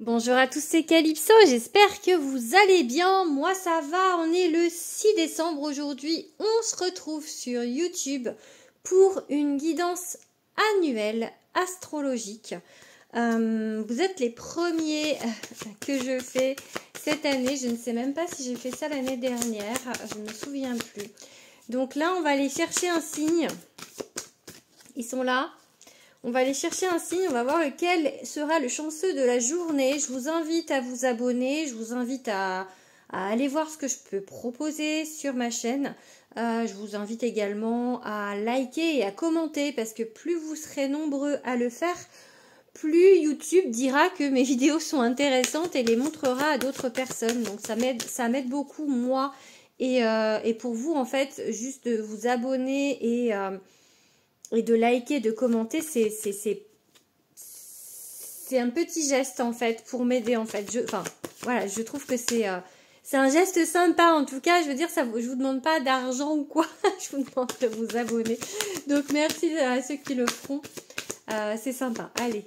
Bonjour à tous, c'est Calypso, j'espère que vous allez bien, moi ça va, on est le 6 décembre aujourd'hui, on se retrouve sur YouTube pour une guidance annuelle astrologique. Vous êtes les premiers que je fais cette année, je ne sais même pas si j'ai fait ça l'année dernière, je ne me souviens plus. Donc là on va aller chercher un signe, ils sont là. On va aller chercher un signe, on va voir lequel sera le chanceux de la journée. Je vous invite à vous abonner, je vous invite à aller voir ce que je peux proposer sur ma chaîne. Je vous invite également à liker et à commenter parce que plus vous serez nombreux à le faire, plus YouTube dira que mes vidéos sont intéressantes et les montrera à d'autres personnes. Donc ça m'aide beaucoup moi et pour vous en fait, juste de vous abonner et de liker, de commenter, c'est un petit geste en fait pour m'aider en fait. Voilà, je trouve que c'est un geste sympa en tout cas. Je veux dire, je vous demande pas d'argent ou quoi. Je vous demande de vous abonner. Donc merci à ceux qui le feront. C'est sympa. Allez.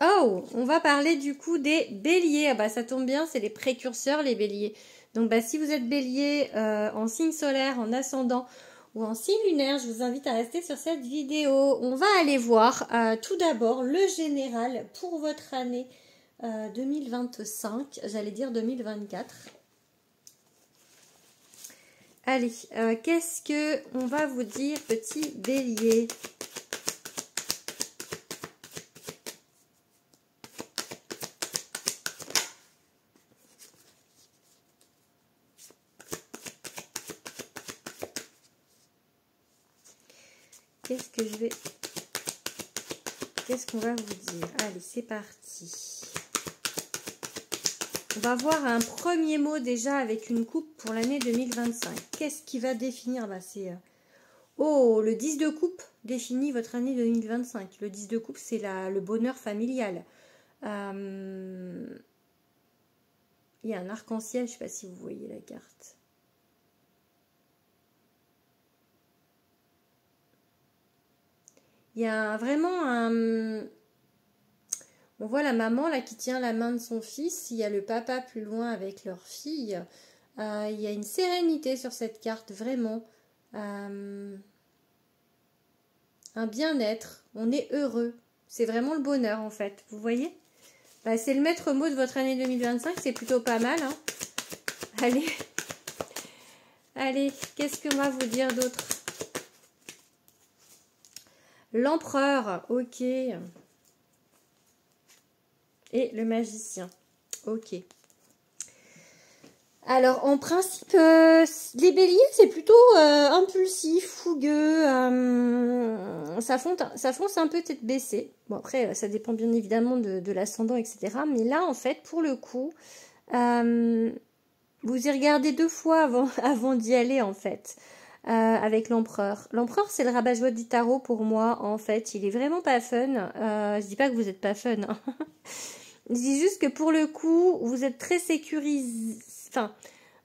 Oh, on va parler du coup des béliers. Ah bah ça tombe bien, c'est les précurseurs les béliers. Donc bah si vous êtes bélier en signe solaire, en ascendant ou en signe lunaire, je vous invite à rester sur cette vidéo. On va aller voir tout d'abord le général pour votre année 2025, j'allais dire 2024. Allez, qu'est-ce que on va vous dire, petit bélier? Qu'est-ce qu'on va vous dire? Allez, c'est parti. On va voir un premier mot déjà avec une coupe pour l'année 2025. Qu'est-ce qui va définir? Bah, c'est oh, le 10 de coupe définit votre année 2025. Le 10 de coupe, c'est le bonheur familial. Il y a un arc-en-ciel, je ne sais pas si vous voyez la carte. Il y a vraiment un... On voit la maman là qui tient la main de son fils. Il y a le papa plus loin avec leur fille. Il y a une sérénité sur cette carte, vraiment. Un bien-être. On est heureux. C'est vraiment le bonheur en fait. Vous voyez? Bah, c'est le maître mot de votre année 2025. C'est plutôt pas mal. Hein. Allez. Allez, qu'est-ce qu'on va vous dire d'autre? L'empereur, ok. Et le magicien, ok. Alors, en principe, les béliers, c'est plutôt impulsif, fougueux. Ça fonce un peu tête baissée. Bon, après, ça dépend bien évidemment de l'ascendant, etc. Mais là, en fait, pour le coup, vous y regardez deux fois avant d'y aller, en fait. Avec l'empereur. L'empereur, c'est le rabat-joie du tarot pour moi, en fait. Il est vraiment pas fun. Je dis pas que vous n'êtes pas fun. Hein. Je dis juste que pour le coup, vous êtes très sécurisé. Enfin,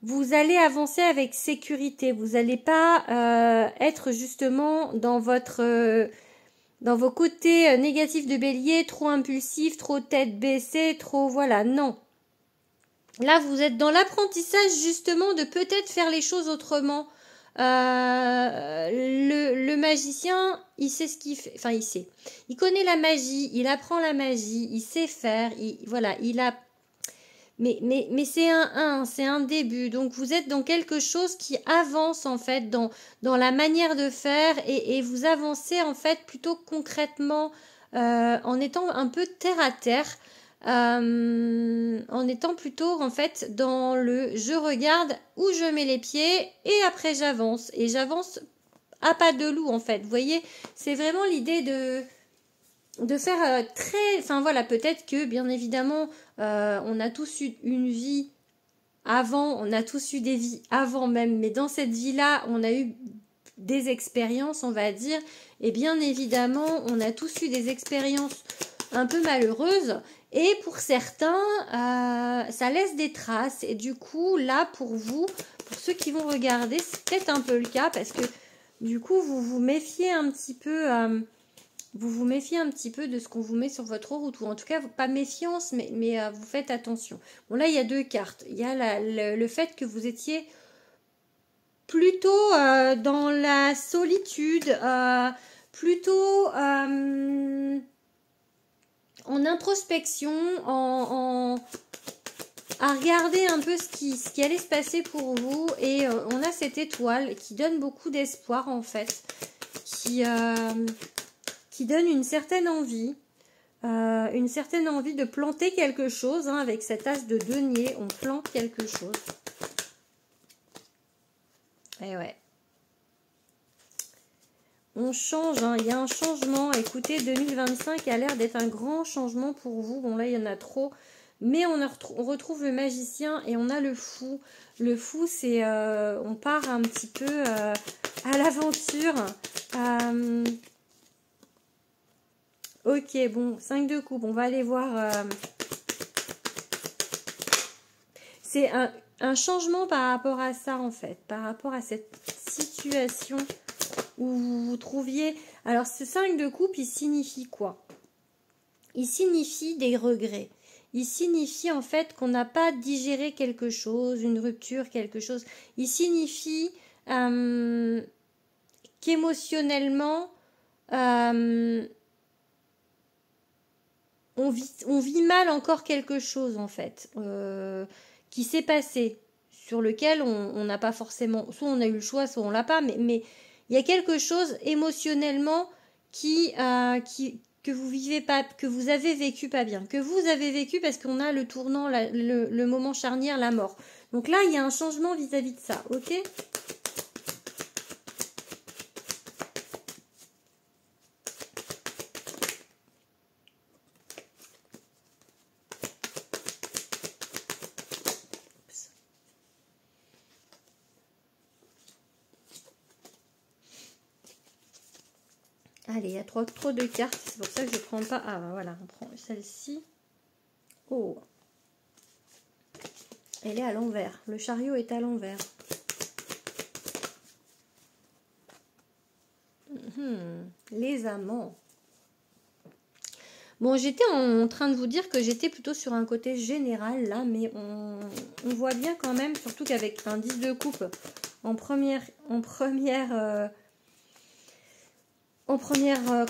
vous allez avancer avec sécurité. Vous n'allez pas être justement dans vos côtés négatifs de bélier, trop impulsif, trop tête baissée, trop... Voilà, non. Là, vous êtes dans l'apprentissage justement de peut-être faire les choses autrement. Le magicien, il sait ce qu'il fait. Enfin, il sait. Il connaît la magie, il apprend la magie, il sait faire. Voilà, il a... Mais c'est un début. Donc, vous êtes dans quelque chose qui avance, en fait, dans la manière de faire. Et vous avancez, en fait, plutôt concrètement, en étant un peu terre à terre. En étant plutôt en fait dans le je regarde où je mets les pieds et après j'avance et j'avance à pas de loup en fait, vous voyez, c'est vraiment l'idée de faire très, enfin voilà, peut-être que bien évidemment on a tous eu une vie avant, on a tous eu des vies avant même, mais dans cette vie là on a eu des expériences on va dire, et bien évidemment on a tous eu des expériences un peu malheureuses. Et pour certains, ça laisse des traces. Et du coup, là, pour vous, pour ceux qui vont regarder, c'est peut-être un peu le cas. Parce que, du coup, vous vous méfiez un petit peu vous vous méfiez un petit peu de ce qu'on vous met sur votre route, ou en tout cas, pas méfiance, mais vous faites attention. Bon, là, il y a deux cartes. Il y a le fait que vous étiez plutôt dans la solitude, plutôt en introspection, à regarder un peu ce qui allait se passer pour vous. Et on a cette étoile qui donne beaucoup d'espoir, en fait, qui donne une certaine envie de planter quelque chose, hein, avec cet as de denier, on plante quelque chose. Et ouais. On change, hein, il y a un changement. Écoutez, 2025 a l'air d'être un grand changement pour vous. Bon, là, il y en a trop. Mais on retrouve le magicien et on a le fou. Le fou, c'est... on part un petit peu à l'aventure. Ok, bon, 5 de coupe. On va aller voir... c'est un changement par rapport à ça, en fait. Par rapport à cette situation où vous vous trouviez... Alors, ce 5 de coupe, il signifie quoi? Il signifie des regrets. Il signifie, en fait, qu'on n'a pas digéré quelque chose, une rupture, quelque chose. Il signifie qu'émotionnellement, on vit mal encore quelque chose, en fait, qui s'est passé, sur lequel on n'a pas forcément... Soit on a eu le choix, soit on l'a pas, mais il y a quelque chose émotionnellement que vous vivez pas, que vous avez vécu pas bien, que vous avez vécu parce qu'on a le tournant, le moment charnière, la mort. Donc là, il y a un changement vis-à-vis de ça, ok? Allez, il y a trop de cartes, c'est pour ça que je ne prends pas... Ah, voilà, on prend celle-ci. Oh, elle est à l'envers. Le chariot est à l'envers. Les amants. Bon, j'étais en train de vous dire que j'étais plutôt sur un côté général, là, mais on voit bien quand même, surtout qu'avec un 10 de coupe en première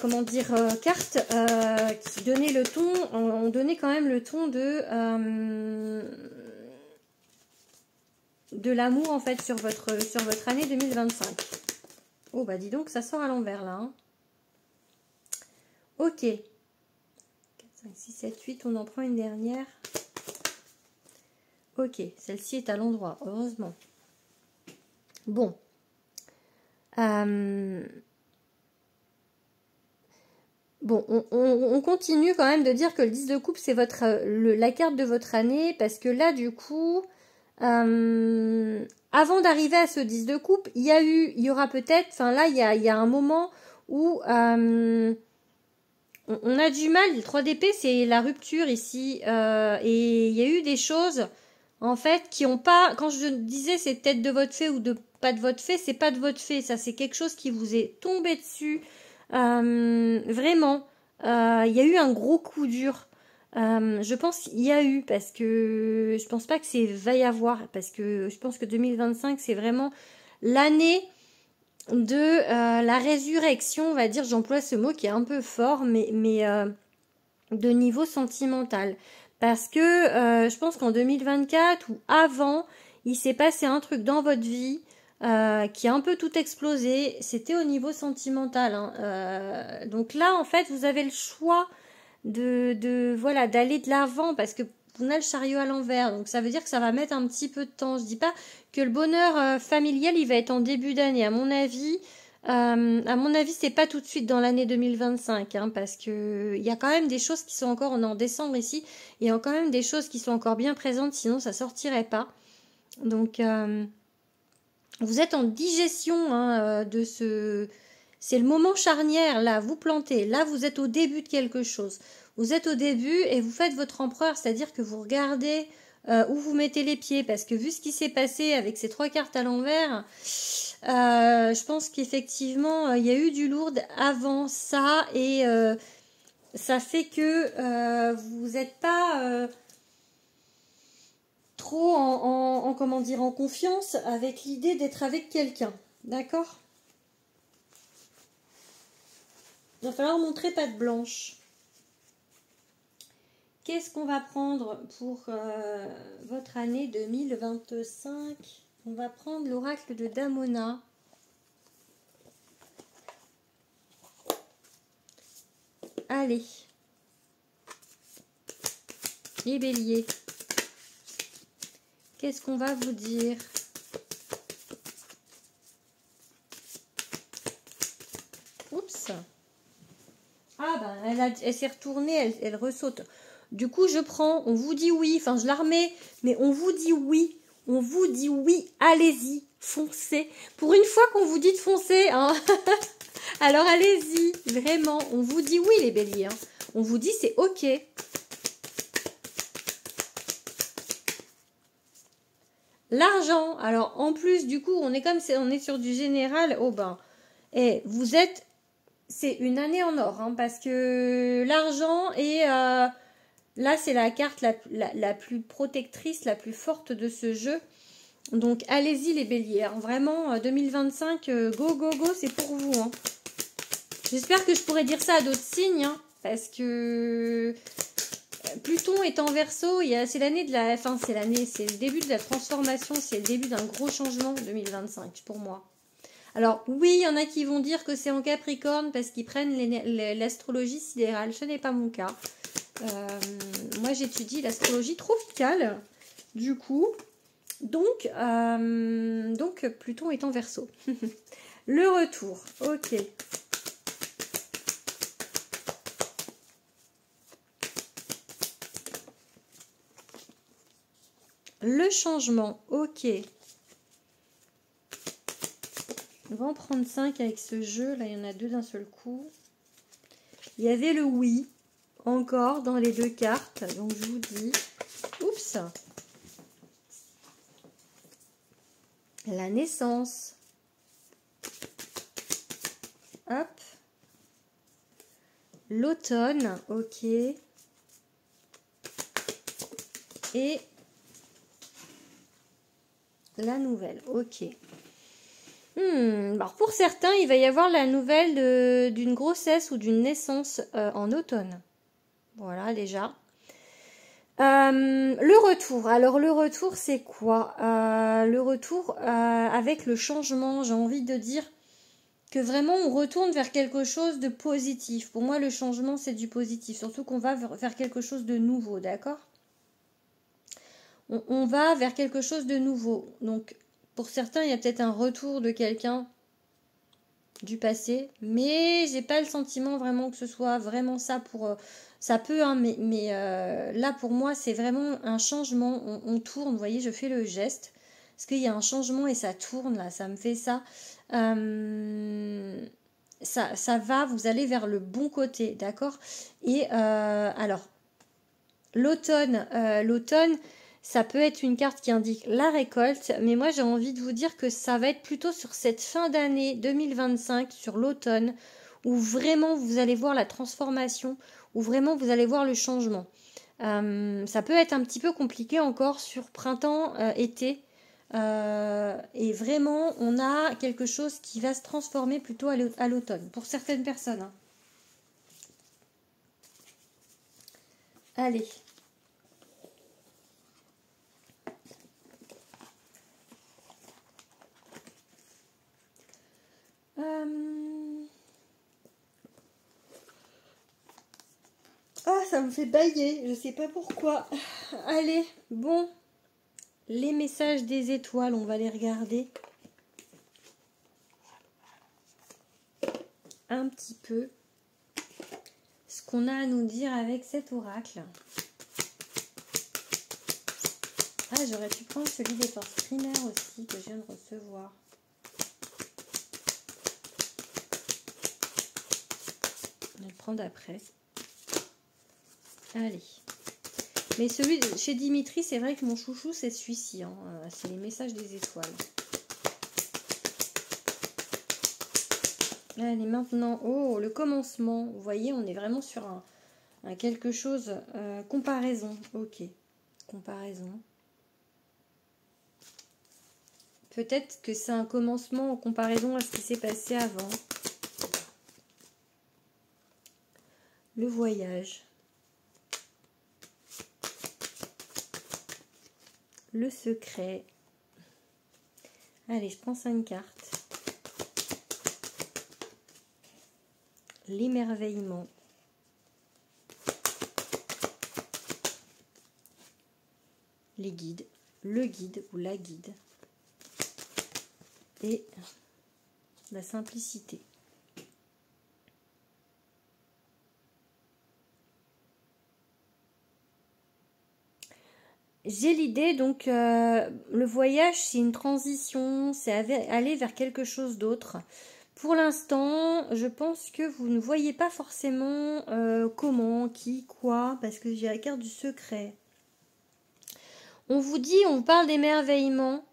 comment dire, carte qui donnait le ton, on donnait quand même le ton de l'amour, en fait, sur votre année 2025. Oh, bah dis donc, ça sort à l'envers, là. Hein. Ok. 4, 5, 6, 7, 8, on en prend une dernière. Ok, celle-ci est à l'endroit, heureusement. Bon. Bon, on continue quand même de dire que le 10 de coupe, c'est la carte de votre année, parce que là, du coup, avant d'arriver à ce 10 de coupe, il y aura peut-être, enfin là, il y a un moment où on a du mal. Le 3 d'épée, c'est la rupture ici, et il y a eu des choses, en fait, qui n'ont pas, quand je disais c'est peut-être de votre fait ou pas de votre fait, c'est pas de votre fait, ça c'est quelque chose qui vous est tombé dessus. Vraiment, il y a eu un gros coup dur. Je pense qu'il y a eu, parce que je pense pas que c'est va y avoir, parce que je pense que 2025 c'est vraiment l'année de la résurrection, on va dire. J'emploie ce mot qui est un peu fort, mais de niveau sentimental, parce que je pense qu'en 2024 ou avant, il s'est passé un truc dans votre vie qui a un peu tout explosé. C'était au niveau sentimental, hein. Donc là, en fait, vous avez le choix voilà, d'aller de l'avant, parce que on a le chariot à l'envers, donc ça veut dire que ça va mettre un petit peu de temps. Je dis pas que le bonheur familial, il va être en début d'année. À mon avis, c'est pas tout de suite dans l'année 2025, hein, parce que il y a quand même des choses qui sont encore, on est en décembre ici, il y a quand même des choses qui sont encore bien présentes, sinon ça sortirait pas. Donc vous êtes en digestion, hein, de ce... C'est le moment charnière, là, vous plantez. Là, vous êtes au début de quelque chose. Vous êtes au début et vous faites votre empereur, c'est-à-dire que vous regardez où vous mettez les pieds, parce que vu ce qui s'est passé avec ces 3 cartes à l'envers, je pense qu'effectivement, il y a eu du lourd avant ça, et ça fait que vous n'êtes pas trop comment dire, en confiance avec l'idée d'être avec quelqu'un, d'accord? Il va falloir montrer patte blanche. Qu'est-ce qu'on va prendre pour votre année 2025? On va prendre l'oracle de Damona. Allez. Les béliers. Qu'est-ce qu'on va vous dire? Oups. Ah ben, elle s'est retournée, elle ressaute. Du coup, je prends, on vous dit oui, enfin je la remets, mais on vous dit oui. On vous dit oui, allez-y, foncez. Pour une fois qu'on vous dit de foncer, hein. Alors allez-y, vraiment, on vous dit oui les béliers. Hein. On vous dit c'est ok. L'argent, alors en plus du coup, on est sur du général, oh ben, et vous êtes, c'est une année en or, hein, parce que l'argent est, là c'est la carte la plus protectrice, la plus forte de ce jeu. Donc allez-y les béliers, hein, vraiment 2025, go go go, c'est pour vous. Hein. J'espère que je pourrai dire ça à d'autres signes, hein, parce que Pluton est en Verseau, c'est l'année de la, enfin c'est le début de la transformation, c'est le début d'un gros changement 2025 pour moi. Alors oui, il y en a qui vont dire que c'est en Capricorne parce qu'ils prennent l'astrologie sidérale, ce n'est pas mon cas. Moi j'étudie l'astrologie tropicale, du coup, donc Pluton est en Verseau. Le retour, ok. Le changement, ok. On va en prendre 5 avec ce jeu. Là, il y en a 2 d'un seul coup. Il y avait le oui, encore dans les 2 cartes. Donc, je vous dis... Oups. La naissance. Hop. L'automne, ok. Et... la nouvelle, ok. Alors pour certains, il va y avoir la nouvelle d'une grossesse ou d'une naissance en automne. Voilà déjà. Le retour. Alors le retour, c'est quoi? Le retour avec le changement, j'ai envie de dire que vraiment on retourne vers quelque chose de positif. Pour moi, le changement, c'est du positif. Surtout qu'on va vers quelque chose de nouveau, d'accord? On va vers quelque chose de nouveau. Donc, pour certains, il y a peut-être un retour de quelqu'un du passé, mais j'ai pas le sentiment vraiment que ce soit vraiment ça pour... ça peut, hein, mais là, pour moi, c'est vraiment un changement. On tourne, vous voyez, je fais le geste. Parce qu'il y a un changement et ça tourne, là, ça me fait ça. Ça va, vous allez vers le bon côté, d'accord? Et alors, l'automne, ça peut être une carte qui indique la récolte, mais moi j'ai envie de vous dire que ça va être plutôt sur cette fin d'année 2025, sur l'automne, où vraiment vous allez voir la transformation, où vraiment vous allez voir le changement. Ça peut être un petit peu compliqué encore sur printemps, été, et vraiment on a quelque chose qui va se transformer plutôt à l'automne, pour certaines personnes. Hein. Allez. Ah, ça me fait bailler, je sais pas pourquoi. Allez, bon. Les messages des étoiles, on va les regarder. Un petit peu. Ce qu'on a à nous dire avec cet oracle. Ah, j'aurais pu prendre celui des forces primaires aussi, que je viens de recevoir. On va le prendre après. Allez. Mais celui chez Dimitri, c'est vrai que mon chouchou, c'est celui-ci. Hein. C'est les messages des étoiles. Allez, maintenant, oh, le commencement. Vous voyez, on est vraiment sur un quelque chose. Comparaison, ok. Comparaison. Peut-être que c'est un commencement en comparaison à ce qui s'est passé avant. Le voyage. Le secret. Allez, je prends 5 cartes. L'émerveillement. Les guides. Le guide ou la guide. Et la simplicité. J'ai l'idée, donc, le voyage, c'est une transition, c'est aller vers quelque chose d'autre. Pour l'instant, je pense que vous ne voyez pas forcément comment, qui, quoi, parce que j'ai la carte du secret. On vous dit, on parle d'émerveillement.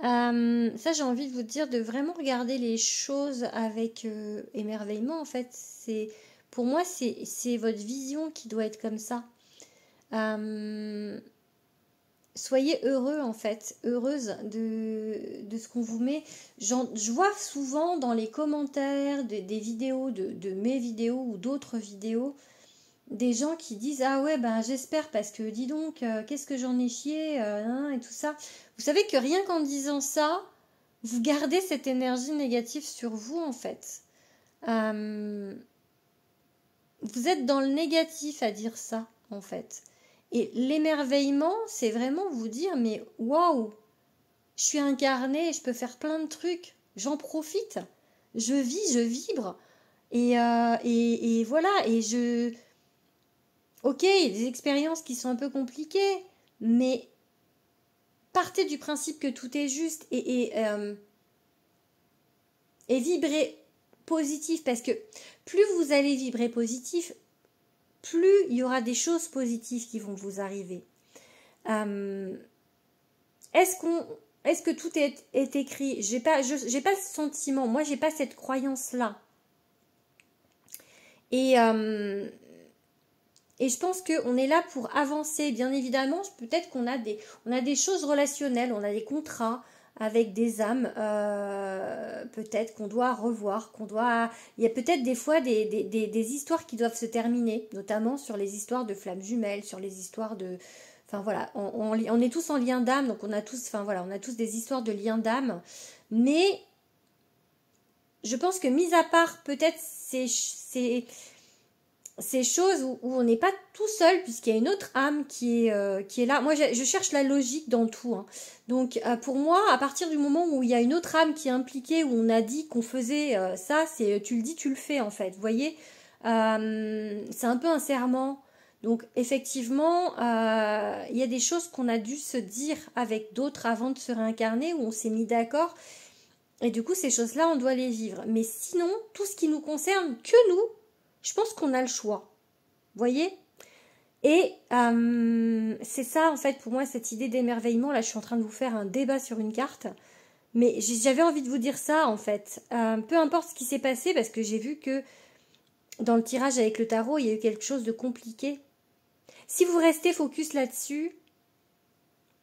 Ça, j'ai envie de vous dire de vraiment regarder les choses avec émerveillement, en fait. Pour moi, c'est votre vision qui doit être comme ça. Soyez heureux en fait, heureuse de ce qu'on vous met. Je vois souvent dans les commentaires des vidéos, de mes vidéos ou d'autres vidéos, des gens qui disent « Ah ouais, ben j'espère parce que dis donc, qu'est-ce que j'en ai chié et tout ça. » Vous savez que rien qu'en disant ça, vous gardez cette énergie négative sur vous en fait. Vous êtes dans le négatif à dire ça en fait. Et l'émerveillement, c'est vraiment vous dire, mais waouh, je suis incarnée, je peux faire plein de trucs, j'en profite, je vis, je vibre, et voilà, ok, il y a des expériences qui sont un peu compliquées, mais partez du principe que tout est juste et vibrez positif, parce que plus vous allez vibrer positif, plus il y aura des choses positives qui vont vous arriver. Est-ce que tout est écrit? J'ai pas le sentiment. Moi, j'ai pas cette croyance-là. Et je pense qu'on est là pour avancer. Bien évidemment, peut-être qu'on a des choses relationnelles, on a des contrats avec des âmes, peut-être qu'on doit revoir, il y a peut-être des fois des histoires qui doivent se terminer, notamment sur les histoires de flammes jumelles, sur les histoires de, enfin voilà, on est tous en lien d'âme, donc on a tous des histoires de liens d'âme, mais je pense que mis à part peut-être ces choses où on n'est pas tout seul, puisqu'il y a une autre âme qui est là. Moi, je cherche la logique dans tout. Hein. Donc, pour moi, à partir du moment où il y a une autre âme qui est impliquée, où on a dit qu'on faisait ça, c'est tu le dis, tu le fais, en fait. Vous voyez, c'est un peu un serment. Donc, effectivement, il y a des choses qu'on a dû se dire avec d'autres avant de se réincarner, où on s'est mis d'accord. Et du coup, ces choses-là, on doit les vivre. Mais sinon, tout ce qui nous concerne, que nous, je pense qu'on a le choix. Vous voyez? Et c'est ça, en fait, pour moi, cette idée d'émerveillement. Là, je suis en train de vous faire un débat sur une carte. Mais j'avais envie de vous dire ça, en fait. Peu importe ce qui s'est passé, parce que j'ai vu que dans le tirage avec le tarot, il y a eu quelque chose de compliqué. Si vous restez focus là-dessus,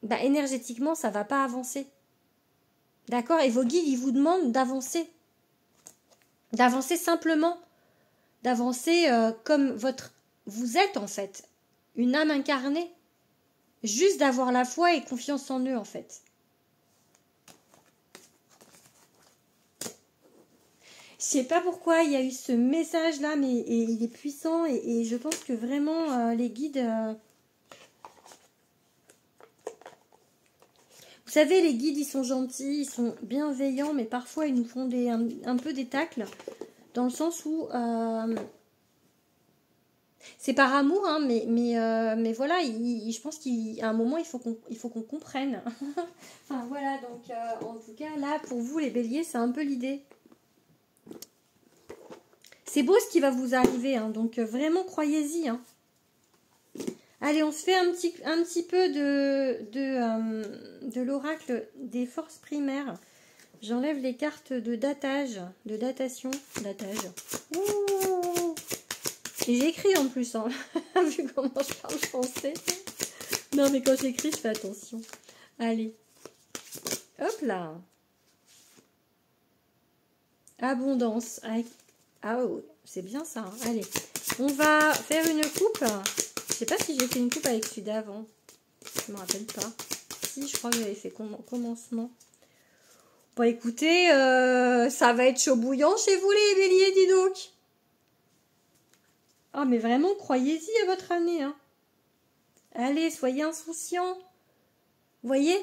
bah, énergétiquement, ça ne va pas avancer. D'accord? Et vos guides, ils vous demandent d'avancer. D'avancer simplement. D'avancer comme vous êtes en fait, une âme incarnée, juste d'avoir la foi et confiance en eux en fait. Je sais pas pourquoi il y a eu ce message là, mais il est puissant et je pense que vraiment les guides... Vous savez, les guides ils sont gentils, ils sont bienveillants, mais parfois ils nous font un peu des tacles, dans le sens où... c'est par amour, hein, mais voilà, je pense qu'à un moment, il faut qu'on comprenne. Enfin, voilà, donc, en tout cas, là, pour vous, les béliers, c'est un peu l'idée. C'est beau ce qui va vous arriver, hein, donc vraiment, croyez-y. Hein. Allez, on se fait un petit peu de l'oracle des forces primaires. J'enlève les cartes de datation. Ouh. Et j'écris en plus, hein, vu comment je parle français. Non, mais quand j'écris, je fais attention. Allez. Hop là. Abondance. Ah, oh, c'est bien ça. Hein. Allez. On va faire une coupe. Je sais pas si j'ai fait une coupe avec celui d'avant. Je me rappelle pas. Si, je crois que j'avais fait commencement. Bon, écoutez, ça va être chaud bouillant chez vous, les béliers, dis donc. Ah, mais vraiment, croyez-y à votre année. Hein. Allez, soyez insouciants. Vous voyez,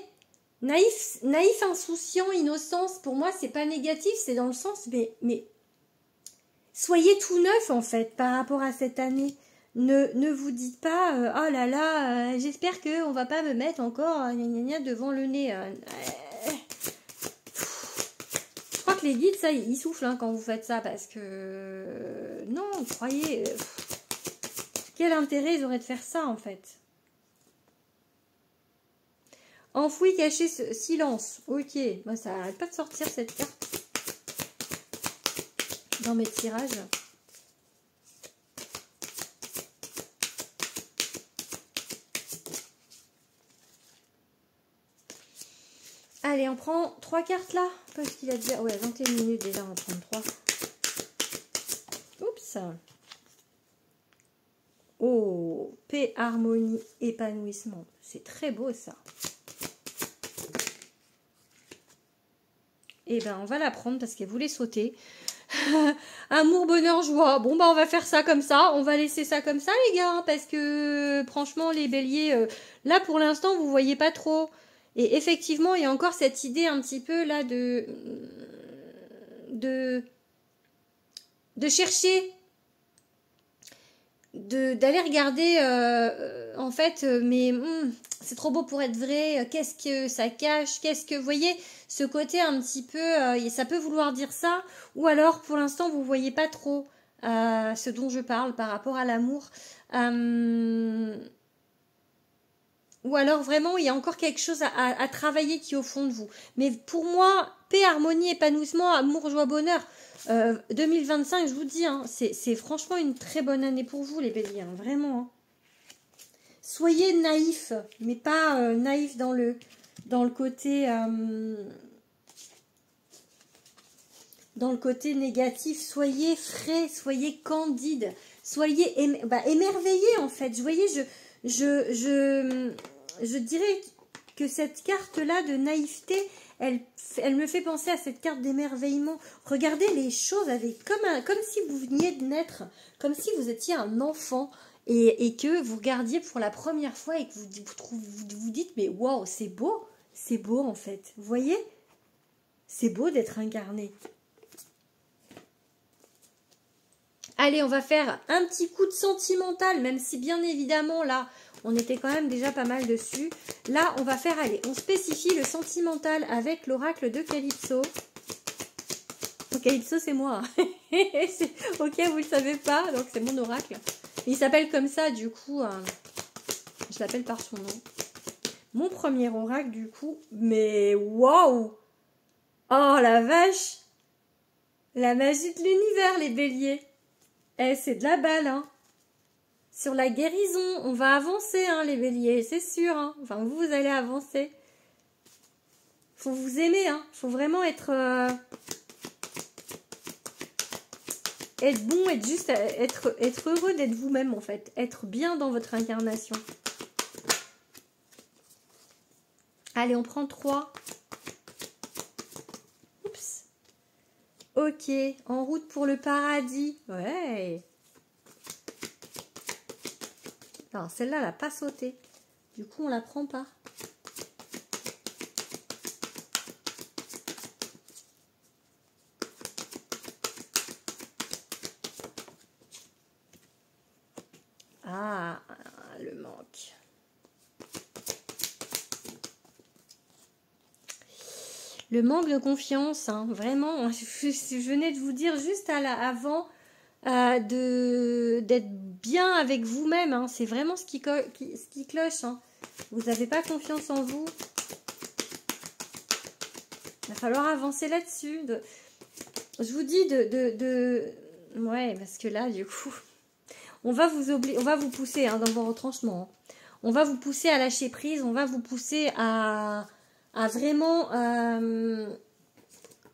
naïf, insouciant, innocence, pour moi, c'est pas négatif, c'est dans le sens, mais soyez tout neuf, en fait, par rapport à cette année. Ne vous dites pas, oh là là, j'espère qu'on va pas me mettre encore devant le nez. Je crois que les guides, ça, ils soufflent hein, quand vous faites ça, parce que... non, croyez... quel intérêt ils auraient de faire ça, en fait? Enfoui, caché, silence. Ok, moi ça n'arrête pas de sortir cette carte dans mes tirages. Allez, on prend 3 cartes là. Parce qu'il a déjà... ouais, 21 minutes déjà, on va prendre 3. Oups. Oh, paix, harmonie, épanouissement. C'est très beau ça. Et ben on va la prendre parce qu'elle voulait sauter. Amour, bonheur, joie. Bon bah on va faire ça comme ça. On va laisser ça comme ça les gars. Hein, parce que franchement les béliers, là pour l'instant vous voyez pas trop. Et effectivement il y a encore cette idée un petit peu là de chercher. D'aller regarder en fait mais c'est trop beau pour être vrai, qu'est-ce que ça cache, qu'est-ce que vous voyez ce côté un petit peu ça peut vouloir dire ça ou alors pour l'instant vous voyez pas trop ce dont je parle par rapport à l'amour ou alors vraiment il y a encore quelque chose à travailler qui est au fond de vous, mais pour moi paix, harmonie, épanouissement, amour, joie, bonheur 2025, je vous dis, hein, c'est franchement une très bonne année pour vous, les béliers, hein, vraiment. Hein. Soyez naïfs, mais pas naïfs dans le côté négatif. Soyez frais, soyez candides, soyez émerveillés en fait. Vous voyez, je dirais que cette carte-là de naïveté, elle me fait penser à cette carte d'émerveillement. Regardez les choses avec comme si vous veniez de naître, comme si vous étiez un enfant et que vous regardiez pour la première fois et que vous dites mais waouh, c'est beau en fait. Vous voyez, c'est beau d'être incarné. Allez, on va faire un petit coup de sentimental, même si bien évidemment là, on était quand même déjà pas mal dessus. Là, on va faire, allez, on spécifie le sentimental avec l'oracle de Calypso. Oh, Calypso, c'est moi. Ok, vous le savez pas, donc c'est mon oracle. Il s'appelle comme ça, du coup, je l'appelle par son nom. Mon premier oracle, du coup, mais waouh! Oh la vache! La magie de l'univers, les béliers. Eh, c'est de la balle, hein. Sur la guérison, on va avancer, hein, les béliers, c'est sûr. Hein. Enfin, vous allez avancer. Faut vous aimer, hein. Faut vraiment être bon, être heureux d'être vous-même, en fait. Être bien dans votre incarnation. Allez, on prend 3. Oups. Ok, en route pour le paradis. Ouais. Alors, celle-là, elle n'a pas sauté. Du coup, on la prend pas. Ah, le manque. Le manque de confiance, hein, vraiment. Je venais de vous dire juste avant d'être bien avec vous-même. Hein. C'est vraiment ce qui cloche. Hein. Vous n'avez pas confiance en vous. Il va falloir avancer là-dessus. Je vous dis ouais, parce que là, du coup, on va vous pousser hein, dans vos retranchements. Hein. On va vous pousser à lâcher prise. On va vous pousser à vraiment...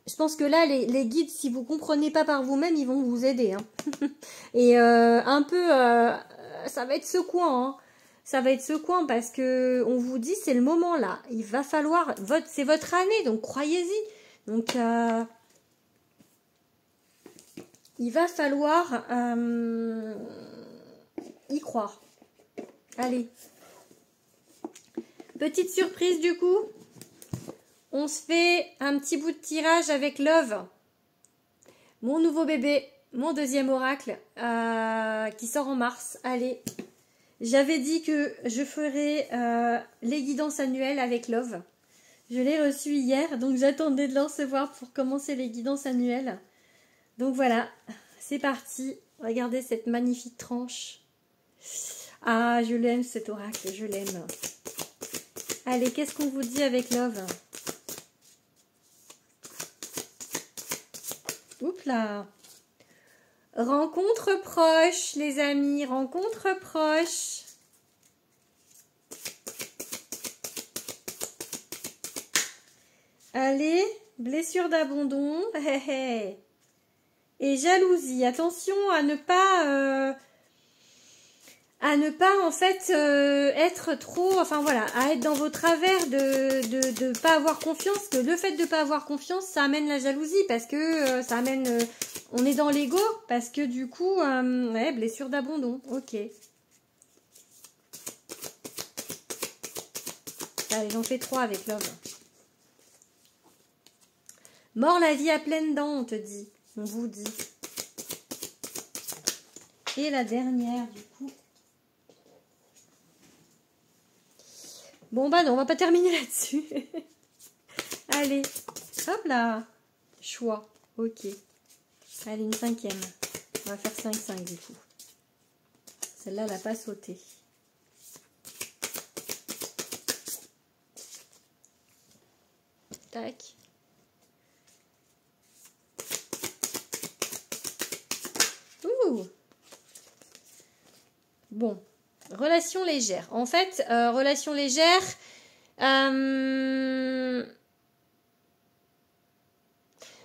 je pense que là, les guides, si vous ne comprenez pas par vous-même, ils vont vous aider. Hein. Et un peu, ça va être secouant. Hein. Ça va être secouant parce que on vous dit, c'est le moment là. Il va falloir, c'est votre année, donc croyez-y. Donc, il va falloir y croire. Allez. Petite surprise du coup. On se fait un petit bout de tirage avec Love. Mon nouveau bébé, mon deuxième oracle qui sort en mars. Allez. J'avais dit que je ferais les guidances annuelles avec Love. Je l'ai reçu hier, donc j'attendais de le recevoir pour commencer les guidances annuelles. Donc voilà, c'est parti. Regardez cette magnifique tranche. Ah, je l'aime cet oracle, je l'aime. Allez, qu'est-ce qu'on vous dit avec Love? Oups là. Rencontre proche, les amis, rencontre proche. Allez, blessure d'abandon. Et jalousie. Attention à ne pas en fait être trop, enfin voilà, à être dans vos travers de pas avoir confiance. Que le fait de pas avoir confiance, ça amène la jalousie parce que ça amène, on est dans l'ego parce que du coup, ouais, blessure d'abandon. Ok. Allez, j'en fais 3 avec Love. Mort la vie à pleines dents, on te dit. On vous dit. Et la dernière, du coup. Bon, bah non, on va pas terminer là-dessus. Allez, hop là. Choix, ok. Allez, une 5e. On va faire 5-5 du coup. Celle-là, elle n'a pas sauté. Tac. Ouh. Bon. Relation légère. En fait, relation légère...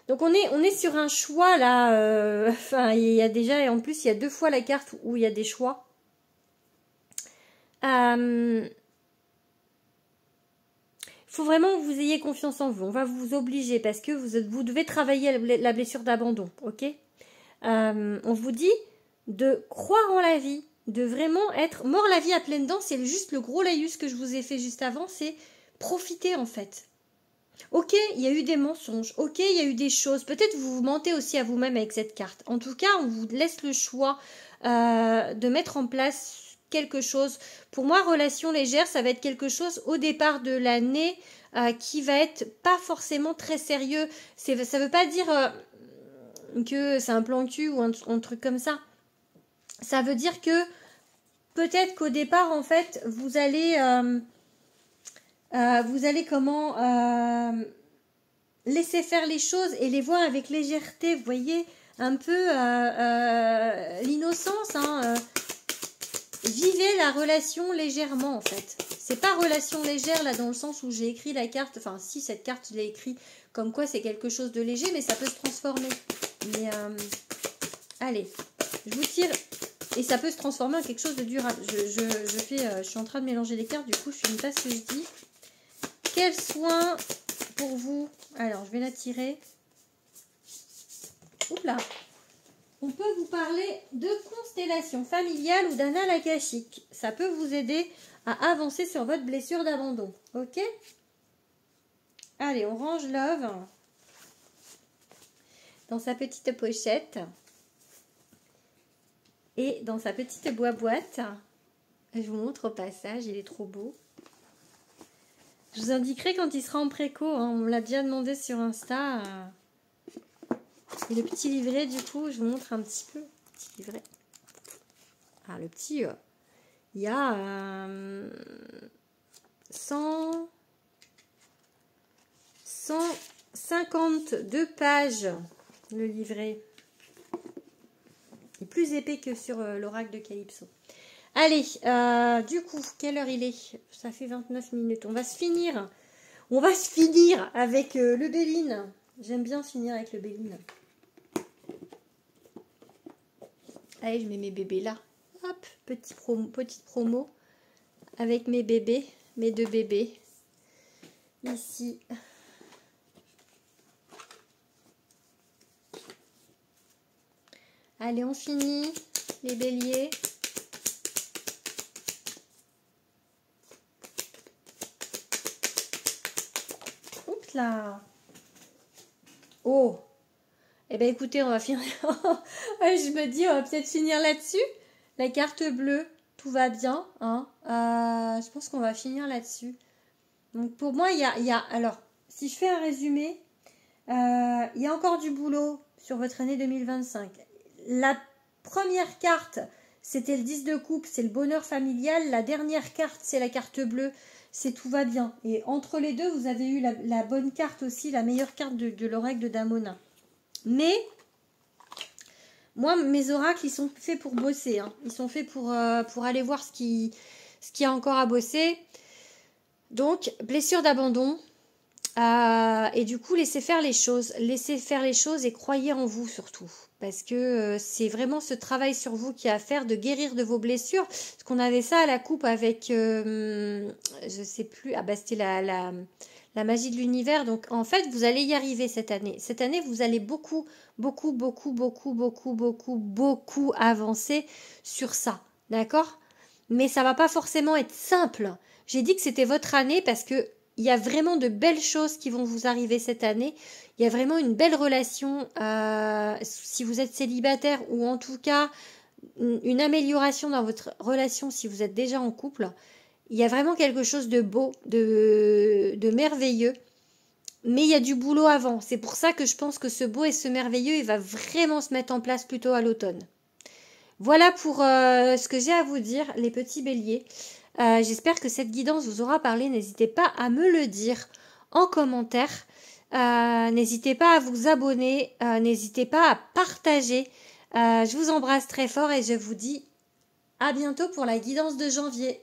Donc on est sur un choix là, enfin il y a déjà, et en plus il y a 2 fois la carte où il y a des choix. Faut vraiment que vous ayez confiance en vous, on va vous obliger parce que vous devez travailler la blessure d'abandon, ok. On vous dit de croire en la vie, de vraiment être mort la vie à pleines dents, c'est juste le gros laïus que je vous ai fait juste avant, c'est profiter en fait. Ok, il y a eu des mensonges, ok, il y a eu des choses, peut-être vous vous mentez aussi à vous-même avec cette carte. En tout cas, on vous laisse le choix de mettre en place quelque chose. Pour moi, relation légère, ça va être quelque chose au départ de l'année qui va être pas forcément très sérieux. Ça veut pas dire que c'est un plan cul ou un truc comme ça. Ça veut dire que peut-être qu'au départ, en fait, vous allez laisser faire les choses et les voir avec légèreté, vous voyez, un peu l'innocence, hein, vivez la relation légèrement en fait. C'est pas relation légère là dans le sens où j'ai écrit la carte, enfin si cette carte je l'ai écrit comme quoi c'est quelque chose de léger mais ça peut se transformer. Mais allez, je vous tire et ça peut se transformer en quelque chose de durable. Je suis en train de mélanger les cartes, du coup je suis une tasse que je dis. Quel soin pour vous? Alors, je vais la tirer. Oups là. On peut vous parler de constellation familiale ou d'annales akashique. Ça peut vous aider à avancer sur votre blessure d'abandon. Ok? Allez, on range Love dans sa petite pochette. Et dans sa petite boîte. Je vous montre au passage, il est trop beau. Je vous indiquerai quand il sera en préco, hein. On me l'a déjà demandé sur Insta. Et le petit livret, du coup, je vous montre un petit peu. petit livret. Ah, le petit, il y a 152 pages, le livret. Il est plus épais que sur l'oracle de Calypso. Allez, du coup, quelle heure il est? Ça fait 29 minutes. On va se finir avec le Béline. J'aime bien finir avec le Béline. Allez, je mets mes bébés là. Hop, petite promo avec mes bébés, mes 2 bébés. Ici. Allez, on finit les béliers. Oups là. Oh. Eh bien, écoutez, on va finir. Je me dis, on va peut-être finir là-dessus. La carte bleue, tout va bien. Hein. Je pense qu'on va finir là-dessus. Donc, pour moi, il y a... Alors, si je fais un résumé, il y a encore du boulot sur votre année 2025. La première carte, c'était le 10 de coupe, c'est le bonheur familial. La dernière carte, c'est la carte bleue, c'est tout va bien. Et entre les deux, vous avez eu la bonne carte aussi, la meilleure carte de l'oracle de Damona. Mais, moi, mes oracles, ils sont faits pour bosser. Hein. Ils sont faits pour aller voir ce qu'il y a encore à bosser. Donc, blessure d'abandon. Et du coup, laissez faire les choses. Laissez faire les choses et croyez en vous surtout. Parce que c'est vraiment ce travail sur vous qui a à faire de guérir de vos blessures. Parce qu'on avait ça à la coupe avec, je sais plus, ah bah c'était la magie de l'univers. Donc en fait, vous allez y arriver cette année. Cette année, vous allez beaucoup avancer sur ça. D'accord? Mais ça va pas forcément être simple. J'ai dit que c'était votre année parce que il y a vraiment de belles choses qui vont vous arriver cette année. Il y a vraiment une belle relation, si vous êtes célibataire ou en tout cas une amélioration dans votre relation si vous êtes déjà en couple. Il y a vraiment quelque chose de beau, de merveilleux. Mais il y a du boulot avant. C'est pour ça que je pense que ce beau et ce merveilleux, il va vraiment se mettre en place plutôt à l'automne. Voilà pour ce que j'ai à vous dire, les petits béliers. J'espère que cette guidance vous aura parlé. N'hésitez pas à me le dire en commentaire. N'hésitez pas à vous abonner. N'hésitez pas à partager. Je vous embrasse très fort et je vous dis à bientôt pour la guidance de janvier.